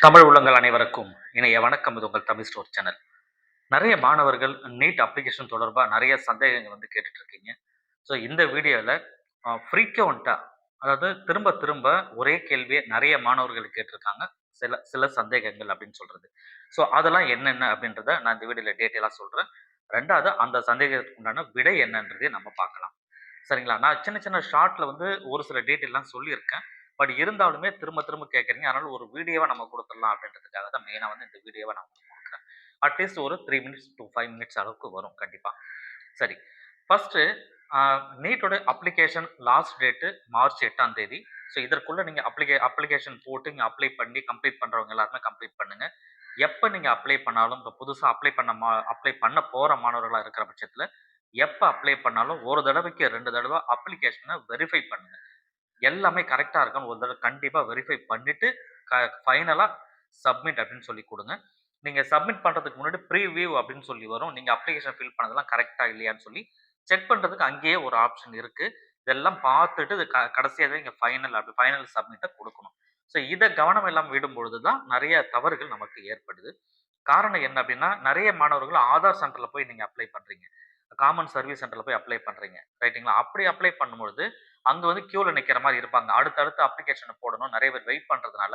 தமிழ் உள்ளங்கள் அனைவருக்கும் இணைய வணக்கம். இது உங்கள் தமிழ் ஸ்டோர் சேனல். நிறைய மாணவர்கள் நீட் அப்ளிகேஷன் தொடர்பாக நிறைய சந்தேகங்கள் கேட்டுட்டு இருக்கீங்க. ஸோ இந்த வீடியோவில் ஃப்ரீக்வெண்ட்டாக, அதாவது திரும்ப திரும்ப ஒரே கேள்வியை நிறைய மாணவர்கள் கேட்டிருக்காங்க. சில சில சந்தேகங்கள் அப்படின்னு சொல்றது. ஸோ அதெல்லாம் என்னென்ன அப்படின்றத நான் இந்த வீடியோவில் டீட்டெயிலாக சொல்கிறேன். ரெண்டாவது அந்த சந்தேகத்துக்கு உண்டான விடை என்னன்றதையும் நம்ம பார்க்கலாம். சரிங்களா? நான் சின்ன சின்ன ஷார்ட்ல ஒரு சில டீட்டெயில்லாம் சொல்லியிருக்கேன். பட் இருந்தாலுமே திரும்ப திரும்ப கேட்குறீங்க. அதனால ஒரு வீடியோவா நம்ம குடுத்துடலாம் அப்படின்றதுக்காக தான் மெயினா இந்த வீடியோவா நான் உங்களுக்கு குடுக்குறேன். அட்லீஸ்ட் ஒரு 3 மினிட்ஸ் டூ 5 மினிட்ஸ் அளவுக்கு வரும் கண்டிப்பா. சரி. ஃபர்ஸ்ட்டு அ நீட்டோட அப்ளிகேஷன் லாஸ்ட் டேட்டு மார்ச் 8ஆம் தேதி. ஸோ இதற்குள்ள நீங்க அப்ளிகேஷன் போட்டு இங்க அப்ளை பண்ணி கம்ப்ளீட் பண்றவங்க எல்லாருமே கம்ப்ளீட் பண்ணுங்க. எப்ப நீங்க அப்ளை பண்ணாலும், இப்ப புதுசா அப்ளை பண்ண போற மாணவர்களா இருக்கிற பட்சத்தில, எப்ப அப்ளை பண்ணாலும் ஒரு தடவைக்கு 2 தடவ அப்ளிகேஷன வெரிஃபை பண்ணுங்க. எல்லாமே கரெக்ட்டா இருக்கான்னு ஒரு தடவ கண்டிப்பா வெரிஃபை பண்ணிட்டு, ஃபைனலா சப்மிட் அப்படின்னு சொல்லி குடுங்க. நீங்க சப்மிட் பண்றதுக்கு முன்னாடி ப்ரீவியூ அப்படின்னு சொல்லி வரும். நீங்க அப்ளிகேஷன் ஃபில் பண்ணதெல்லாம் கரெக்ட்டா இல்லையான்னு சொல்லி செக் பண்றதுக்கு அங்கேயே ஒரு ஆப்ஷன் இருக்கு. இதெல்லாம் பார்த்துட்டு இது கடைசியா தான் நீங்க ஃபைனல் சப்மிட்ட குடுக்கணும். ஸோ இத கவனம் இல்லாம விடும்பொழுது தான் நெறைய தவறுகள் நமக்கு ஏற்படுது. காரணம் என்ன அப்படின்னா, நெறைய மாணவர்கள் ஆதார் சென்டர்ல போய் நீங்க அப்ளை பண்றீங்க. காமன் சர்வீஸ் சென்டர்ல போய் அப்ளை பண்றீங்க. ரைட்டுங்களா? அப்படி அப்ளை பண்ணும்பொழுது, அங்க கியூல நிக்கிற மாரி இருப்பாங்க. அடுத்தடுத்து அப்ளிகேஷன போடணும். நெறைய பேர் வெயிட் பண்றதுனால,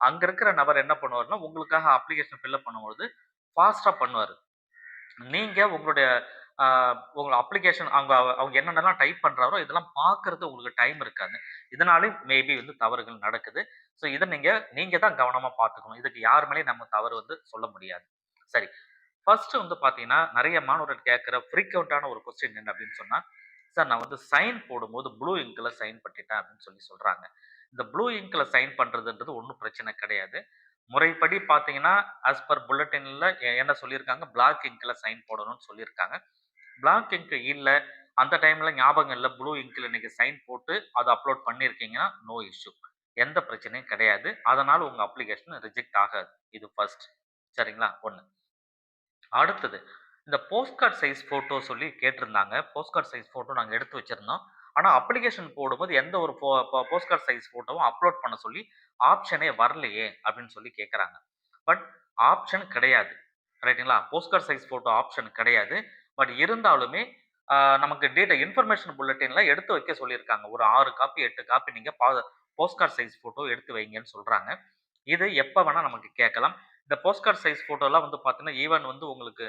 அங்க இருக்கிற நபர் என்ன பண்ணுவாருன்னா, உங்களுக்காக அப்ளிகேஷன் ஃபில் அப் பண்ணும்பொழுது ஃபாஸ்ட்டா பண்ணுவாரு. நீங்க உங்களுடைய அ உங்க அப்ளிகேஷன் அவங்க என்னென்னலாம் டைப் பண்றாரோ, இதெல்லாம் பார்க்கறது உங்களுக்கு டைம் இருக்காது. இதனாலயும் மேபி தவறுகள் நடக்குது. ஸோ இத நீங்க நீங்க தான் கவனமா பார்த்துக்கணும். இதுக்கு யார் மேலயும் நம்ம தவறு சொல்ல முடியாது. சரி. ஃபர்ஸ்ட் பார்த்தீங்கன்னா, நெறைய மாணவர்கள் கேட்கிற ஃப்ரீக்வென்ட்டான ஒரு கொஸ்டின் என்ன அப்படின்னு சொன்னா, "சார் நான் சைன் போடும்போது ப்ளூ இங்க்ல சைன் பண்ணிட்டேன்" அப்படின்னு சொல்றாங்க. இந்த ப்ளூ இங்க்ல சைன் பண்றதுன்றது ஒண்ணும் பிரச்சனை கிடையாது. முறைப்படி பார்த்தீங்கன்னா, ஆஸ் பர் புல்லட்டின்ல என்ன சொல்லியிருக்காங்க, பிளாக் இங்க்ல சைன் போடணும்னு சொல்லியிருக்காங்க. பிளாக் இங்க் இல்ல, அந்த டைம்ல ஞாபகம் இல்ல, ப்ளூ இங்க்ல நீங்க சைன் போட்டு அத அப்லோட் பண்ணியிருக்கீங்கன்னா, நோ இஷ்யூ. எந்த பிரச்சனையும் கிடையாது. அதனால உங்க அப்ளிகேஷன் ரிஜெக்ட் ஆகாது. இது ஃபர்ஸ்ட். சரிங்களா? 1. அடுத்தது, இந்த போஸ்ட் கார்ட் சைஸ் ஃபோட்டோ சொல்லி கேட்டிருந்தாங்க. போஸ்ட் கார்ட் சைஸ் ஃபோட்டோ நாங்க எடுத்து வச்சிருந்தோம். ஆனா, அப்ளிகேஷன் போடும்போது எந்த ஒரு போஸ்ட் கார்ட் சைஸ் ஃபோட்டோவும் அப்லோட் பண்ண சொல்லி ஆப்ஷனே வரலையே! அப்படின்னு சொல்லி கேட்கறாங்க. பட் ஆப்ஷன் கிடையாது. ரைட்டுங்களா? Post card size photo option கிடையாது. பட் இருந்தாலுமே நமக்கு இன்ஃபர்மேஷன் புல்லட்டின்ல எடுத்து வைக்க சொல்லியிருக்காங்க. ஒரு 6 காப்பி, 8 காப்பி நீங்க போஸ்ட் கார்ட் சைஸ் ஃபோட்டோ எடுத்து வைங்கன்னு சொல்றாங்க. இது எப்ப வேணா நமக்கு கேட்கலாம். இந்த போஸ்ட் கார்ட் சைஸ் ஃபோட்டோலாம் பார்த்தீங்கன்னா, ஈவன் உங்களுக்கு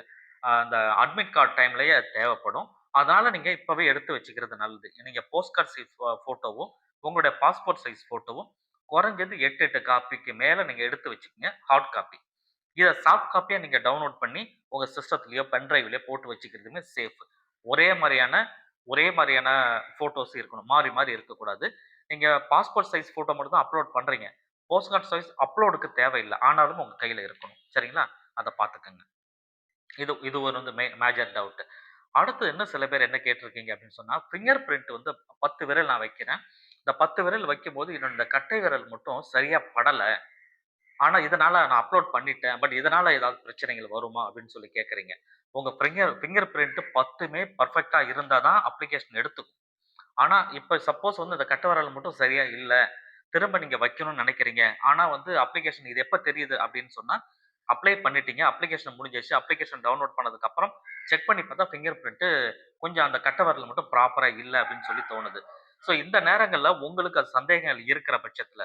அந்த அட்மிட் கார்ட் டைம்லயே அது தேவைப்படும். அதனால நீங்க இப்பவே எடுத்து வச்சுக்கிறது நல்லது. நீங்க போஸ்ட் கார்ட் சைஸ் ஃபோட்டோவும், உங்களுடைய பாஸ்போர்ட் சைஸ் ஃபோட்டோவும் குறைஞ்சது 8, 8 காப்பிக்கு மேல நீங்க எடுத்து வச்சுக்கங்க. Hard copy. இத சாஃப்ட் காப்பியா நீங்க டவுன்லோட் பண்ணி உங்க சிஸ்டத்திலயோ, பென் டிரைவ்லயோ போட்டு வச்சுக்கிறதுமே சேஃப். ஒரே மாரியான ஒரே மாரியான ஃபோட்டோஸ் இருக்கணும். மாறி மாறி இருக்கக்கூடாது. நீங்க பாஸ்போர்ட் சைஸ் ஃபோட்டோ மட்டும் தான் அப்லோட் பண்றீங்க. போஸ்ட் கார்ட் சைஸ் அப்லோடுக்கு தேவையில்ல. ஆனாலும் உங்க கையில இருக்கணும். சரிங்களா? அத பார்த்துக்கங்க. இது இது ஒரு மேஜர் டவுட். அடுத்து சில பேர் என்ன கேட்டிருக்கீங்க அப்படின்னு சொன்னா, ஃபிங்கர் பிரிண்ட் 10 விரல் நான் வைக்கிறேன். இந்த 10 விரல் வைக்கும்போது என்னோட இந்த கட்டை விரல் மட்டும் சரியா படல. ஆனா இதனால நான் அப்லோட் பண்ணிட்டேன். பட் இதனால ஏதாவது பிரச்சனைகள் வருமா? அப்படின்னு சொல்லி கேட்கிறீங்க. உங்க ஃபிங்கர் பிரிண்ட் 10மே பெர்ஃபெக்ட்டா இருந்தா தான் அப்ளிகேஷன் எடுத்துக்கும். ஆனா இப்ப சப்போஸ் இந்த கட்டை விரல் மட்டும் சரியா இல்ல. திரும்ப நீங்க வைக்கணும்னு நினைக்கிறீங்க. ஆனா அப்ளிகேஷன் இது எப்ப தெரியுது அப்படின்னு சொன்னா, அப்ளை பண்ணிட்டீங்க. அப்ளிகேஷன் முடிஞ்சிருச்சு. அப்ளிகேஷன் டவுன்லோட் பண்ணதுக்கு அப்புறம் செக் பண்ணி பார்த்தா ஃபிங்கர் பிரிண்ட் கொஞ்சம் அந்த கட்டை விரல் மட்டும் ப்ராப்பரா இல்ல அப்படின்னு சொல்லி தோணுது. ஸோ இந்த நேரங்கள்ல உங்களுக்கு அது சந்தேகங்கள் இருக்கிற பட்சத்துல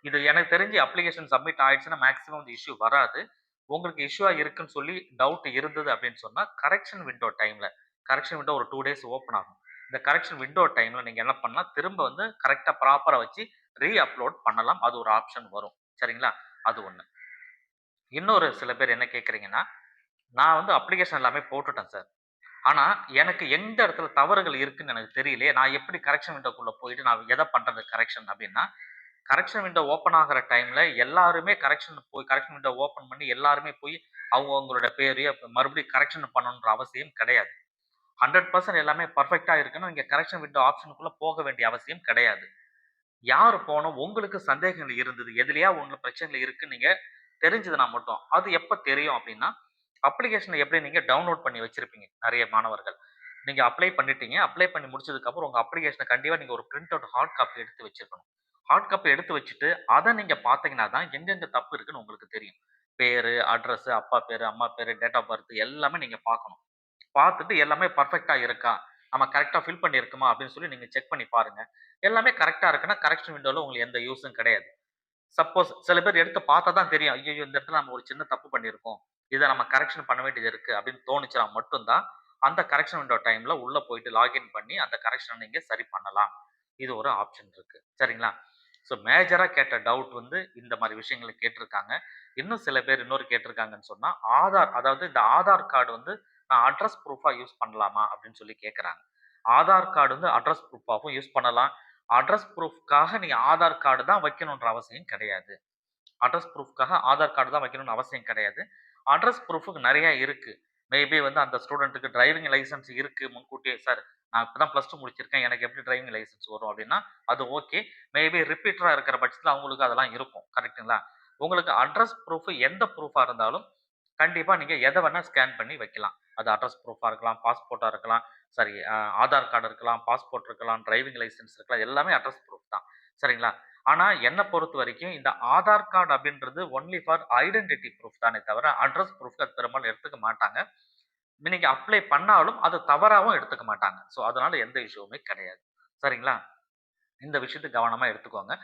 இது எனக்கு தெரிஞ்சு அப்ளிகேஷன் சப்மிட் ஆயிடுச்சுன்னா மேக்ஸிமம் இந்த இஷ்யூ வராது. உங்களுக்கு இஷ்யூவா இருக்குன்னு சொல்லி டவுட் இருந்தது அப்படின்னு சொன்னா, கரெக்ஷன் விண்டோ ஒரு 2 டேஸ் ஓப்பன் ஆகும். இந்த கரெக்ஷன் விண்டோ டைம்ல நீங்க என்ன பண்ணலாம், திரும்ப கரெக்ட்டா ப்ராப்பரா வச்சு அப்லோட் பண்ணலாம். அது ஒரு ஆப்ஷன் வரும். சரிங்களா? அது 1. இன்னொரு சில பேர் என்ன கேட்கிறீங்கன்னா, நான் அப்ளிகேஷன் எல்லாமே போட்டுட்டேன் சார். ஆனா, எனக்கு எந்த இடத்துல தவறுகள் இருக்குன்னு எனக்கு தெரியலையே. நான் எப்படி கரெக்ஷன் விண்டோக்குள்ள போயிட்டு நான் எத பண்றது கரெக்ஷன் அப்படின்னா, கரெக்ஷன் விண்டோ ஓப்பன் ஆகுற டைம்ல எல்லாருமே கரெக்ஷன் விண்டோ ஓப்பன் பண்ணி எல்லாருமே போய் அவங்களோட பேரையும் மறுபடியும் கரெக்ஷன் பண்ணணுன்ற அவசியம் கிடையாது. 100% எல்லாமே பெர்ஃபெக்ட்டா இருக்குன்னா, நீங்க கரெக்ஷன் விண்டோ ஆப்ஷனுக்குள்ள போக வேண்டிய அவசியம் கிடையாது. யார் போனோம் உங்களுக்கு சந்தேகங்கள் இருந்தது. எதுலயா ஒண்ணுல பிரச்சனைகள் இருக்குன்னு நீங்க தெரிஞ்சதுனா மட்டும். அது எப்ப தெரியும் அப்டின்னா, அப்ளிகேஷன எப்படி நீங்க டவுன்லோட் பண்ணி வச்சிருப்பீங்க நெறைய மாணவர்கள். நீங்க அப்ளை பண்ணிட்டீங்க. அப்ளை பண்ணி முடிச்சதுக்கு அப்புறம் உங்க அப்ளிகேஷன கண்டிப்பா நீங்க ஒரு பிரிண்ட் அவுட் ஹார்ட் காப்பி எடுத்து வச்சிருக்கணும். ஹார்ட் காப்பி எடுத்து வச்சுட்டு, அத நீங்க பார்த்தீங்கன்னா தான் எங்கெங்க தப்பு இருக்குன்னு உங்களுக்கு தெரியும். பேரு, அட்ரஸ், அப்பா பேரு, அம்மா பேரு, டேட் ஆஃப் பர்த் எல்லாமே நீங்க பார்க்கணும். பார்த்துட்டு எல்லாமே பெர்ஃபெக்ட்டா இருக்கா? நம்ம கரெக்ட்டா ஃபில் பண்ணியிருக்கோமா? அப்படின்னு சொல்லி நீங்க செக் பண்ணி பாருங்க. எல்லாமே கரெக்ட்டா இருக்குன்னா, கரெக்ஷன் விண்டோல உங்களுக்கு எந்த யூசும் கிடையாது. சப்போஸ் சில பேர் எடுத்து பார்த்தா தான் தெரியும். ஐய்யய்யோ! இந்த இடத்துல நம்ம ஒரு சின்ன தப்பு பண்ணியிருக்கோம். இத நம்ம கரெக்ஷன் பண்ண வேண்டியது இருக்கு அப்படின்னு தோணுச்சுனா மட்டும் தான், அந்த கரெக்ஷன் விண்டோ டைம்ல உள்ள போயிட்டு லாகின் பண்ணி அந்த கரெக்ஷன நீங்க சரி பண்ணலாம். இது ஒரு ஆப்ஷன் இருக்கு. சரிங்களா? ஸோ மேஜரா கேட்ட டவுட் வந்து இந்த மாரி விஷயங்கள கேட்டிருக்காங்க. இன்னும் சில பேர் இன்னொரு கேட்டிருக்காங்கன்னு சொன்னா, ஆதார் அதாவது இந்த ஆதார் கார்டு வந்து நான் அட்ரஸ் ப்ரூஃபா யூஸ் பண்ணலாமா? அப்படின்னு சொல்லி கேட்கறாங்க. ஆதார் கார்டு வந்து அட்ரஸ் ப்ரூஃபாவும் யூஸ் பண்ணலாம். அட்ரஸ் ப்ரூஃப்காக நீங்க ஆதார் கார்டு தான் வைக்கணுன்ற அவசியம் கிடையாது. அட்ரஸ் ப்ரூஃப்காக ஆதார் கார்டு தான் வைக்கணும்னு அவசியம் கிடையாது. அட்ரஸ் ப்ரூஃப்க்கு நெறைய இருக்கு. மேபி வந்து அந்த ஸ்டூடண்ட்க்கு டிரைவிங் லைசென்ஸ் இருக்கு முன்கூட்டியே. சார் நான் இப்ப தான் +2 முடிச்சிருக்கேன். எனக்கு எப்படி டிரைவிங் லைசென்ஸ் வரும் அப்படின்னா, அது ஓகே. மேபி ரிப்பீட்டரா இருக்கிற பட்சத்தில அவங்களுக்கு அதெல்லாம் இருக்கும். கரெக்ட்டுங்களா? உங்களுக்கு அட்ரஸ் ப்ரூஃப் எந்த ப்ரூஃபா இருந்தாலும், கண்டிப்பா நீங்க எத வேணா ஸ்கேன் பண்ணி வைக்கலாம். அது அட்ரஸ் ப்ரூஃபா இருக்கலாம், பாஸ்போர்ட்டா இருக்கலாம், சாரி ஆதார் கார்டு இருக்கலாம், பாஸ்போர்ட் இருக்கலாம், டிரைவிங் லைசென்ஸ் இருக்கலாம். எல்லாமே அட்ரஸ் ப்ரூஃப் தான். சரிங்களா? ஆனா என்ன பொறுத்தவரைக்கும் இந்த ஆதார் கார்டு அப்படின்றது ஒன்லி ஃபார் ஐடென்டிட்டி ப்ரூஃப் தானே தவிர, அட்ரஸ் ப்ரூஃப்க்கு அது பெரும்பாலும் எடுத்துக்க மாட்டாங்க. நீங்க அப்ளை பண்ணாலும் அது தவறாவும் எடுத்துக்க மாட்டாங்க. ஸோ அதனால எந்த இஷ்யூவுமே கிடையாது. சரிங்களா? இந்த விஷயத்த கவனமா எடுத்துக்கோங்க.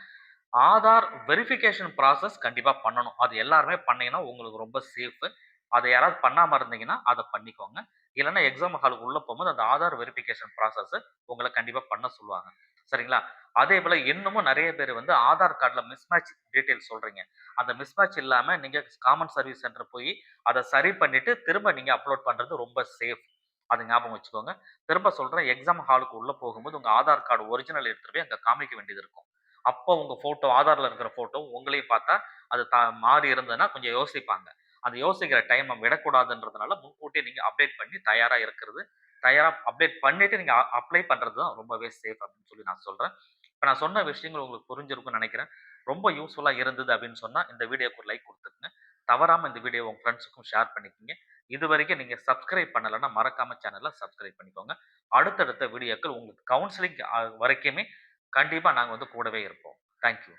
ஆதார் வெரிஃபிகேஷன் ப்ராசஸ் கண்டிப்பா பண்ணணும். அது எல்லாருமே பண்ணீங்கன்னா உங்களுக்கு ரொம்ப சேஃப். அத யாராவது பண்ணாம இருந்தீங்கன்னா, அத பண்ணிக்கோங்க. இல்லன்னா எக்ஸாம் ஹாலுக்கு உள்ள போம்போது அந்த ஆதார் வெரிஃபிகேஷன் ப்ராசஸ் உங்கள கண்டிப்பா பண்ண சொல்லுவாங்க. சரிங்களா? அதேபோல இன்னமும் நெறைய பேர் வந்து ஆதார் கார்ட்ல மிஸ்மேட்ச் டீட்டெயில்ஸ் சொல்றீங்க. அந்த மிஸ்மேட்ச் இல்லாம நீங்க காமன் சர்வீஸ் சென்டர் போய் அத சரி பண்ணிட்டு திரும்ப நீங்க அப்லோட் பண்றது ரொம்ப சேஃப். அத ஞாபகம் வச்சுக்கோங்க. திரும்ப சொல்றேன் எக்ஸாம் ஹாலுக்கு உள்ள போகும்போது உங்க ஆதார் கார்டு ஒரிஜினல் எடுத்துட்டு போய் அங்க காமிக்க வேண்டியது இருக்கும். அப்போ உங்க ஃபோட்டோ ஆதார்ல இருக்கிற ஃபோட்டோ உங்களையும் பார்த்தா, அது மாறி இருந்ததுன்னா கொஞ்சம் யோசிப்பாங்க. அந்த யோசிக்கிற டைம விடக்கூடாதுன்றதுனால முன்கூட்டியே நீங்க அப்டேட் பண்ணி தயாரா இருக்கிறது. தயாரா அப்டேட் பண்ணிட்டு நீங்க அப்ளை பண்றது தான் ரொம்பவே சேஃப் அப்படின்னு சொல்லி நான் சொல்றேன். இப்ப நான் சொன்ன விஷயங்கள் உங்களுக்கு புரிஞ்சிருக்கும்னு நெனைக்கிறேன். ரொம்ப யூஸ்ஃபுல்லா இருந்தது அப்படின்னு சொன்னா, இந்த வீடியோக்கு ஒரு லைக் குடுத்துருங்க. தவறாம இந்த வீடியோவ உங்க ஃபிரெண்ட்ஸுக்கும் ஷேர் பண்ணிக்கங்க. இதுவரைக்கும் நீங்க சப்ஸ்கிரைப் பண்ணலன்னா, மறக்காம சேனல சப்ஸ்கிரைப் பண்ணிக்கோங்க. அடுத்தடுத்த வீடியோக்கள் உங்களுக்கு கவுன்சிலிங் வரைக்குமே கண்டிப்பா நாங்க வந்து கூடவே இருப்போம். Thank you.